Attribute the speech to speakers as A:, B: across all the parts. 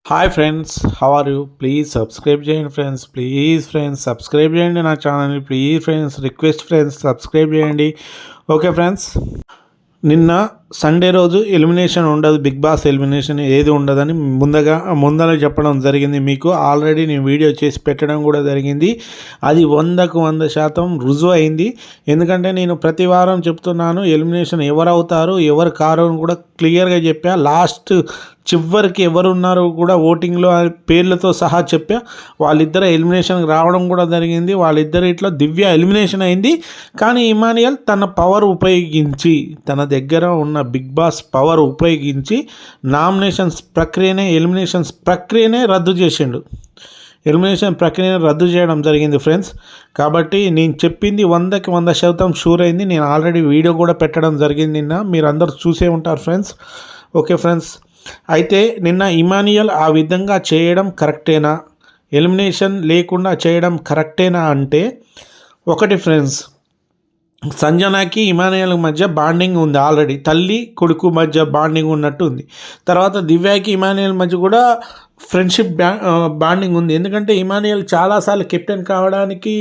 A: Hi friends, how are you? Please subscribe చేయండి friends. Please friends subscribe చేయండి నా ఛానల్ని. Please friends request friends subscribe చేయండి. Okay friends, నిన్న సండే రోజు ఎలిమినేషన్ ఉండదు, బిగ్ బాస్ ఎలిమినేషన్ ఏది ఉండదని ముందర చెప్పడం జరిగింది. మీకు ఆల్రెడీ నేను వీడియో చేసి పెట్టడం కూడా జరిగింది. అది 100% రుజువు అయింది. ఎందుకంటే నేను ప్రతి వారం చెప్తున్నాను ఎలిమినేషన్ ఎవరు అవుతారు ఎవరు కారు అని కూడా క్లియర్గా చెప్పా. లాస్ట్ చివరికి ఎవరున్నారో కూడా ఓటింగ్లో పేర్లతో సహా చెప్పా. వాళ్ళిద్దరు ఎలిమినేషన్కి రావడం కూడా జరిగింది. వాళ్ళిద్దరు ఇట్లా దివ్య ఎలిమినేషన్ అయింది. కానీ ఇమానియల్ తన పవర్ ఉపయోగించి, తన దగ్గర ఉన్న బిగ్ బాస్ పవర్ ఉపయోగించి నామినేషన్స్ ప్రక్రియనే ఎలిమినేషన్స్ ప్రక్రియనే రద్దు చేసిండు. ఎలిమినేషన్ ప్రక్రియను రద్దు చేయడం జరిగింది ఫ్రెండ్స్. కాబట్టి నేను చెప్పింది 100% షూర్ అయింది. నేను ఆల్రెడీ వీడియో కూడా పెట్టడం జరిగింది నిన్న, మీరు అందరూ చూసే ఉంటారు ఫ్రెండ్స్. ఓకే ఫ్రెండ్స్, అయితే నిన్న ఇమానియల్ ఆ విధంగా చేయడం కరెక్టేనా, ఎలిమినేషన్ లేకుండా చేయడం కరెక్టేనా అంటే, ఒకటి ఫ్రెండ్స్, సంజనాకి ఇమానియల్ మధ్య బాండింగ్ ఉంది. ఆల్రెడీ తల్లి కొడుకు మధ్య బాండింగ్ ఉన్నట్టు ఉంది. తర్వాత దివ్యాకి ఇమానియల్ మధ్య కూడా ఫ్రెండ్షిప్ బాండింగ్ ఉంది. ఎందుకంటే ఇమానియల్ చాలాసార్లు కెప్టెన్ కావడానికి,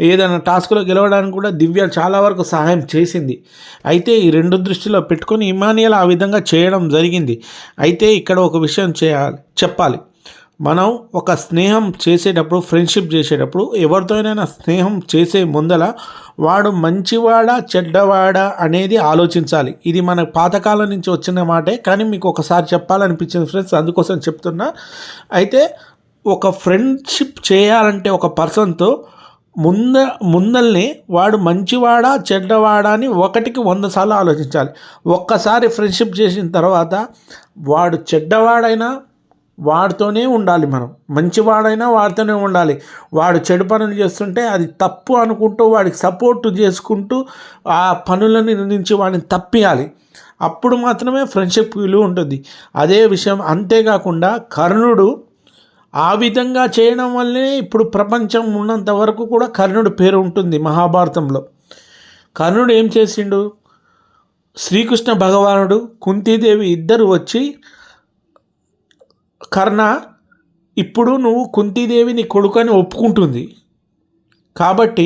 A: ఏదైనా టాస్క్లో గెలవడానికి కూడా దివ్య చాలా వరకు సహాయం చేసింది. అయితే ఈ రెండు దృష్టిలో పెట్టుకొని ఇమానియల్ ఆ విధంగా చేయడం జరిగింది. అయితే ఇక్కడ ఒక విషయం చెప్పాలి. మనం ఒక స్నేహం చేసేటప్పుడు, ఫ్రెండ్షిప్ చేసేటప్పుడు, ఎవరితోనైనా స్నేహం చేసే ముందల వాడు మంచివాడా చెడ్డవాడా అనేది ఆలోచించాలి. ఇది మన పాతకాలం నుంచి వచ్చిన మాటే, కానీ మీకు ఒకసారి చెప్పాలనిపించింది ఫ్రెండ్స్, అందుకోసం చెప్తున్నా. అయితే ఒక ఫ్రెండ్షిప్ చేయాలంటే ఒక పర్సన్తో ముందల్నే వాడు మంచివాడా చెడ్డవాడా అని 1కి 100 సార్లు ఆలోచించాలి. ఒక్కసారి ఫ్రెండ్షిప్ చేసిన తర్వాత వాడు చెడ్డవాడైనా వాడితోనే ఉండాలి, మనం మంచివాడైనా వాడితోనే ఉండాలి. వాడు చెడు పనులు చేస్తుంటే అది తప్పు అనుకుంటూ వాడికి సపోర్టు చేసుకుంటూ ఆ పనులని నుంచి వాడిని తప్పియాలి. అప్పుడు మాత్రమే ఫ్రెండ్షిప్ విలువ ఉంటుంది. అదే విషయం. అంతేకాకుండా కర్ణుడు ఆ విధంగా చేయడం వల్లే ఇప్పుడు ప్రపంచం ఉన్నంత వరకు కూడా కర్ణుడు పేరు ఉంటుంది మహాభారతంలో. కర్ణుడు ఏం చేసిండు? శ్రీకృష్ణ భగవానుడు, కుంతీదేవి ఇద్దరు వచ్చి, కర్ణ, ఇప్పుడు నువ్వు కుంతీదేవి నీ కొడుకని ఒప్పుకుంటుంది కాబట్టి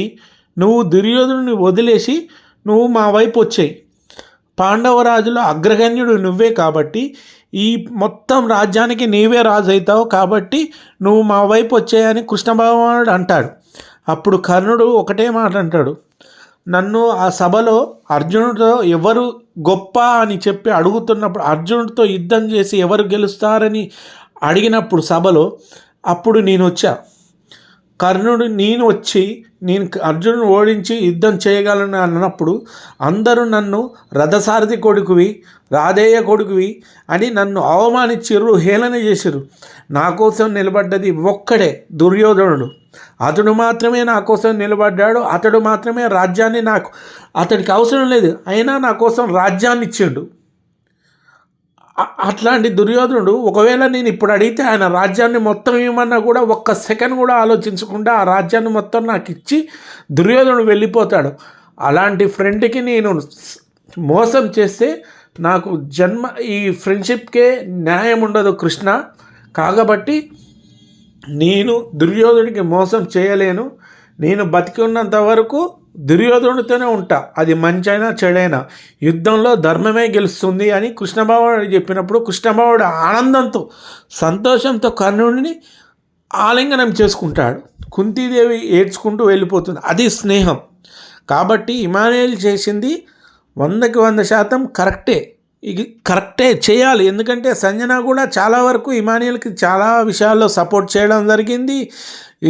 A: నువ్వు దుర్యోధనుని వదిలేసి నువ్వు మా వైపు వచ్చాయి. పాండవరాజులో అగ్రగణ్యుడు నువ్వే కాబట్టి ఈ మొత్తం రాజ్యానికి నీవే రాజు అవుతావు కాబట్టి నువ్వు మా వైపు వచ్చాయని కృష్ణ భగవానుడు అంటాడు. అప్పుడు కర్ణుడు ఒకటే మాట అంటాడు, నన్ను ఆ సభలో అర్జునుడితో ఎవరు గొప్ప అని చెప్పి అడుగుతున్నప్పుడు, అర్జునుడితో యుద్ధం చేసి ఎవరు గెలుస్తారని అడిగినప్పుడు సభలో, అప్పుడు నేను వచ్చా. కర్ణుడు నేను వచ్చి నేను అర్జునుని ఓడించి యుద్ధం చేయగలను అన్నప్పుడు అందరూ నన్ను రథసారథి కొడుకువి, రాధేయ కొడుకువి అని నన్ను అవమానించిర్రు, హేళన చేసిర్రు. నా కోసం నిలబడ్డది ఒక్కడే, దుర్యోధనుడు. అతడు మాత్రమే నా కోసం నిలబడ్డాడు. అతడు మాత్రమే రాజ్యాన్ని, అతడికి అవసరం లేదు, అయినా నా కోసం రాజ్యాన్ని ఇచ్చిండు. అట్లాంటి దుర్యోధనుడు ఒకవేళ నేను ఇప్పుడు అడిగితే ఆయన రాజ్యాన్ని మొత్తం ఇవ్వమన్నా కూడా ఒక్క సెకండ్ కూడా ఆలోచించకుండా ఆ రాజ్యాన్ని మొత్తం నాకు ఇచ్చి దుర్యోధనుడు వెళ్ళిపోతాడు. అలాంటి ఫ్రెండ్కి నేను మోసం చేస్తే నాకు ఈ ఫ్రెండ్షిప్కే న్యాయం ఉండదు కృష్ణ. కాబట్టి నేను దుర్యోధనుడికి మోసం చేయలేను. నేను బతికి ఉన్నంత వరకు దుర్యోధనుడితోనే ఉంటా, అది మంచైనా చెడైనా. యుద్ధంలో ధర్మమే గెలుస్తుంది అని కృష్ణభావుడు చెప్పినప్పుడు కృష్ణభావుడు ఆనందంతో, సంతోషంతో కర్ణుడిని ఆలింగనం చేసుకుంటాడు. కుంతీదేవి ఏడ్చుకుంటూ వెళ్ళిపోతుంది. అది స్నేహం. కాబట్టి ఇమానియల్ చేసింది 100% కరెక్టే. ఇది కరెక్టే చేయాలి. ఎందుకంటే సంజన కూడా చాలా వరకు ఇమానియల్కి చాలా విషయాల్లో సపోర్ట్ చేయడం జరిగింది.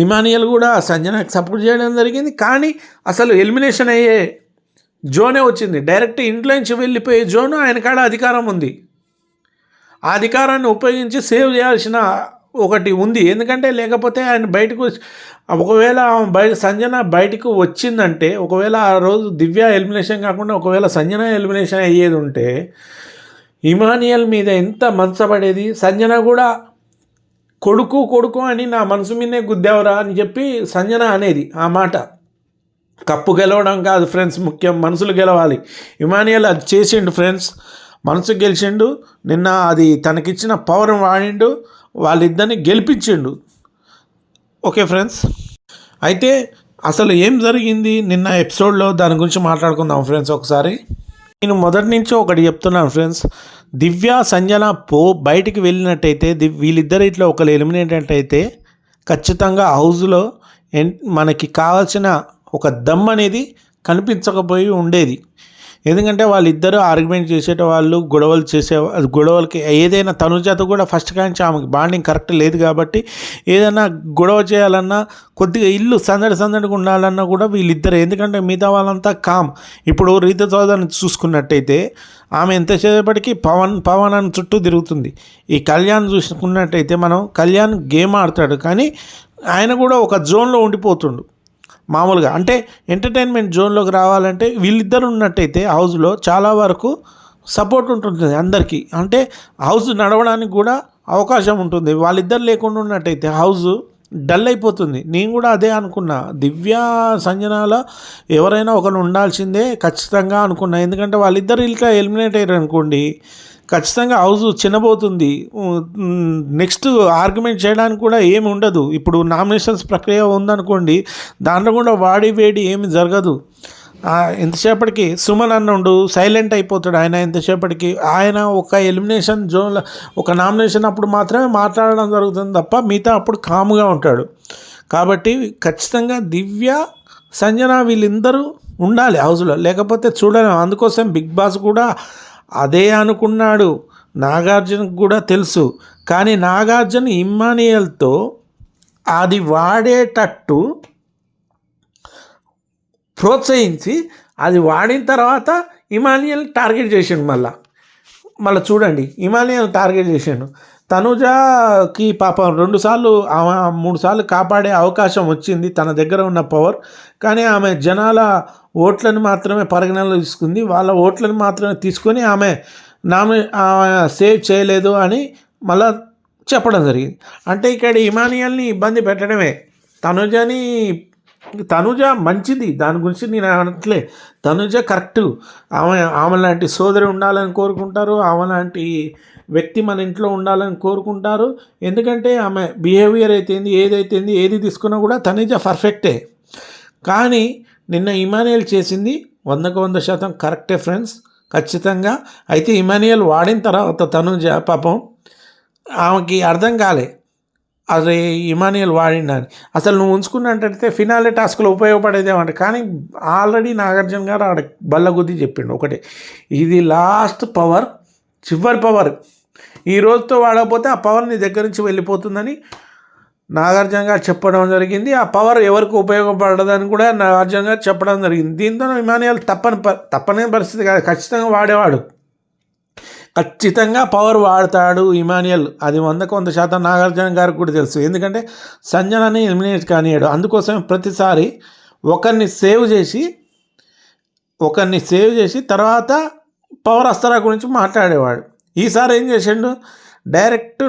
A: ఇమానియల్ కూడా సంజనకి సపోర్ట్ చేయడం జరిగింది. కానీ అసలు ఎలిమినేషన్ అయ్యే జోనే వచ్చింది. డైరెక్ట్ ఇంట్లో నుంచి వెళ్ళిపోయే జోను ఆయన కాడ అధికారం ఉంది. ఆ అధికారాన్ని ఉపయోగించి సేవ్ చేయాల్సిన ఒకటి ఉంది. ఎందుకంటే లేకపోతే ఆయన బయటకు, ఒకవేళ సంజన బయటకు వచ్చిందంటే, ఒకవేళ ఆ రోజు దివ్య ఎలిమినేషన్ కాకుండా ఒకవేళ సంజన ఎలిమినేషన్ అయ్యేది ఉంటే ఇమానియల్ మీద ఎంత మనసపడేది. సంజన కూడా కొడుకు అని నా మనసు మీదే గుద్దేవరా అని చెప్పి సంజన అనేది ఆ మాట. కప్పు గెలవడం కాదు ఫ్రెండ్స్ ముఖ్యం, మనసులు గెలవాలి. ఇమానియల్ అది చేసిండు ఫ్రెండ్స్, మనసు గెలిచిండు. నిన్న అది తనకిచ్చిన పవర్ వాడిండు. వాళ్ళిద్దరిని గెలిపించిండు. ఓకే ఫ్రెండ్స్, అయితే అసలు ఏం జరిగింది నిన్న ఎపిసోడ్లో దాని గురించి మాట్లాడుకుందాం ఫ్రెండ్స్. ఒకసారి నేను మొదటి నుంచి ఒకటి చెప్తున్నాను ఫ్రెండ్స్, దివ్య సంజన బయటికి వెళ్ళినట్టయితే వీళ్ళిద్దరు ఇట్లా ఒకరు ఎలిమినేట్ అయితే ఖచ్చితంగా హౌస్లో మనకి కావాల్సిన ఒక దమ్ అనేది కనిపించకపోయి ఉండేది. ఎందుకంటే వాళ్ళిద్దరూ ఆర్గ్యుమెంట్ చేసేటవాళ్ళు, గొడవలకి ఏదైనా తనుజాతో కూడా ఫస్ట్ కాంచి ఆమెకి బాండింగ్ కరెక్ట్ లేదు కాబట్టి ఏదైనా గొడవ చేయాలన్నా, కొద్దిగా ఇల్లు సందడిగా ఉండాలన్నా కూడా వీళ్ళిద్దరు, ఎందుకంటే మిగతా వాళ్ళంతా కామ్. ఇప్పుడు రీత చౌదరిని చూసుకున్నట్టయితే ఆమె ఎంతసేపటికి పవన్ అని చుట్టూ తిరుగుతుంది. ఈ కళ్యాణ్ చూసుకున్నట్టయితే మనం కళ్యాణ్ గేమ్ ఆడతాడు కానీ ఆయన కూడా ఒక జోన్లో ఉండిపోతుండు. మామూలుగా అంటే ఎంటర్టైన్మెంట్ జోన్లోకి రావాలంటే వీళ్ళిద్దరు ఉన్నట్టయితే హౌస్లో చాలా వరకు సపోర్ట్ ఉంటుంది అందరికీ, అంటే హౌస్ నడవడానికి కూడా అవకాశం ఉంటుంది. వాళ్ళిద్దరు లేకుండా ఉన్నట్టయితే హౌస్ డల్ అయిపోతుంది. నేను కూడా అదే అనుకున్నా, దివ్య సంజనాలో ఎవరైనా ఒకరు ఉండాల్సిందే ఖచ్చితంగా అనుకున్నా. ఎందుకంటే వాళ్ళిద్దరు ఇట్లా ఎలిమినేట్ అయ్యారు అనుకోండి, ఖచ్చితంగా హౌస్ చిన్నబోతుంది. నెక్స్ట్ ఆర్గ్యుమెంట్ చేయడానికి కూడా ఏమి ఉండదు. ఇప్పుడు నామినేషన్స్ ప్రక్రియ ఉందనుకోండి, దాంట్లో కూడా వేడి ఏమి జరగదు. ఎంతసేపటికి సుమన్ అన్నుండు సైలెంట్ అయిపోతాడు. ఆయన ఎంతసేపటికి ఆయన ఒక ఎలిమినేషన్ జోన్లో ఒక నామినేషన్ అప్పుడు మాత్రమే మాట్లాడడం జరుగుతుంది తప్ప మిగతా అప్పుడు కామ్గా ఉంటాడు. కాబట్టి ఖచ్చితంగా దివ్య సంజన వీళ్ళందరూ ఉండాలి హౌస్లో, లేకపోతే చూడలేం. అందుకోసం బిగ్ బాస్ కూడా అదే అనుకున్నాడు. నాగార్జునకు కూడా తెలుసు, కానీ నాగార్జున ఇమ్మానియల్తో అది వాడేటట్టు ప్రోత్సహించి అది వాడిన తర్వాత ఇమానియల్ టార్గెట్ చేసిండు. మళ్ళీ చూడండి, ఇమానియల్ టార్గెట్ చేసిండు. తనుజకి పాపం 2 సార్లు 3 సార్లు కాపాడే అవకాశం వచ్చింది తన దగ్గర ఉన్న పవర్, కానీ ఆమె జనాల ఓట్లను మాత్రమే పరిగణనలో తీసుకుంది. వాళ్ళ ఓట్లను మాత్రమే తీసుకొని ఆమె సేవ్ చేయలేదు అని మళ్ళా చెప్పడం జరిగింది. అంటే ఇక్కడ ఇమానియల్ని ఇబ్బంది పెట్టడమే. తనుజ మంచిది, దాని గురించి నేను అనట్లే. తనుజ కరెక్టు, ఆమె లాంటి సోదరి ఉండాలని కోరుకుంటారు, ఆమె లాంటి వ్యక్తి మన ఇంట్లో ఉండాలని కోరుకుంటారు. ఎందుకంటే ఆమె బిహేవియర్ అయితేంది, ఏది తీసుకున్నా కూడా తనుజ పర్ఫెక్టే. కానీ నిన్న ఇమానియల్ చేసింది 100% కరెక్టే ఫ్రెండ్స్, ఖచ్చితంగా. అయితే ఇమానియల్ వాడిన తర్వాత తనుజ పాపం ఆమెకి అర్థం కాలే, అదే ఇమానియల్ వాడిండని. అసలు నువ్వు ఉంచుకున్నట్టయితే ఫినాలే టాస్క్లో ఉపయోగపడేదేమంట. కానీ ఆల్రెడీ నాగార్జున గారు ఆడ బల్లగుద్ది చెప్పిండు ఒకటే, ఇది లాస్ట్ పవర్, చివరి పవర్, ఈ రోజుతో వాడకపోతే ఆ పవర్ నీ దగ్గర నుంచి వెళ్ళిపోతుందని నాగార్జున గారు చెప్పడం జరిగింది. ఆ పవర్ ఎవరికి ఉపయోగపడదని కూడా నాగార్జున గారు చెప్పడం జరిగింది. దీంతో ఇమానియల్ తప్పని పరిస్థితి కాదు, ఖచ్చితంగా వాడేవాడు, ఖచ్చితంగా పవర్ వాడతాడు ఇమానియల్. అది 100% నాగార్జున గారికి కూడా తెలుసు. ఎందుకంటే సంజనని ఎలిమినేట్ కానియాడు. అందుకోసం ప్రతిసారి ఒకరిని సేవ్ చేసి తర్వాత పవర్ అస్తరా గురించి మాట్లాడేవాడు. ఈసారి ఏం చేసిండు, డైరెక్ట్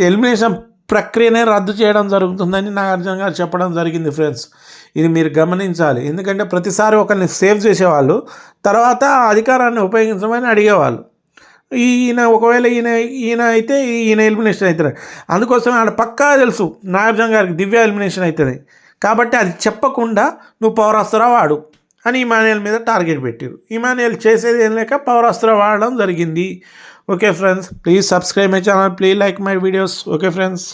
A: ఎలిమినేషన్ ప్రక్రియనే రద్దు చేయడం జరుగుతుందని నాగార్జున గారు చెప్పడం జరిగింది ఫ్రెండ్స్. ఇది మీరు గమనించాలి. ఎందుకంటే ప్రతిసారి ఒకరిని సేవ్ చేసేవాళ్ళు, తర్వాత అధికారాన్ని ఉపయోగించమని అడిగేవాళ్ళు. ఒకవేళ ఈయన అయితే ఈయన ఎలిమినేషన్ అవుతుంది. అందుకోసం ఆడ పక్కా తెలుసు నాగార్జున గారికి దివ్య ఎలిమినేషన్ అవుతుంది కాబట్టి అది చెప్పకుండా నువ్వు పవర్ అస్త్రా వాడు అని ఇమానియల్ మీద టార్గెట్ పెట్టారు. ఇమానియల్ చేసేది ఏం లేక పవర్ అస్త్రా వాడడం జరిగింది. Okay friends, please subscribe my channel, please like my videos. Okay friends.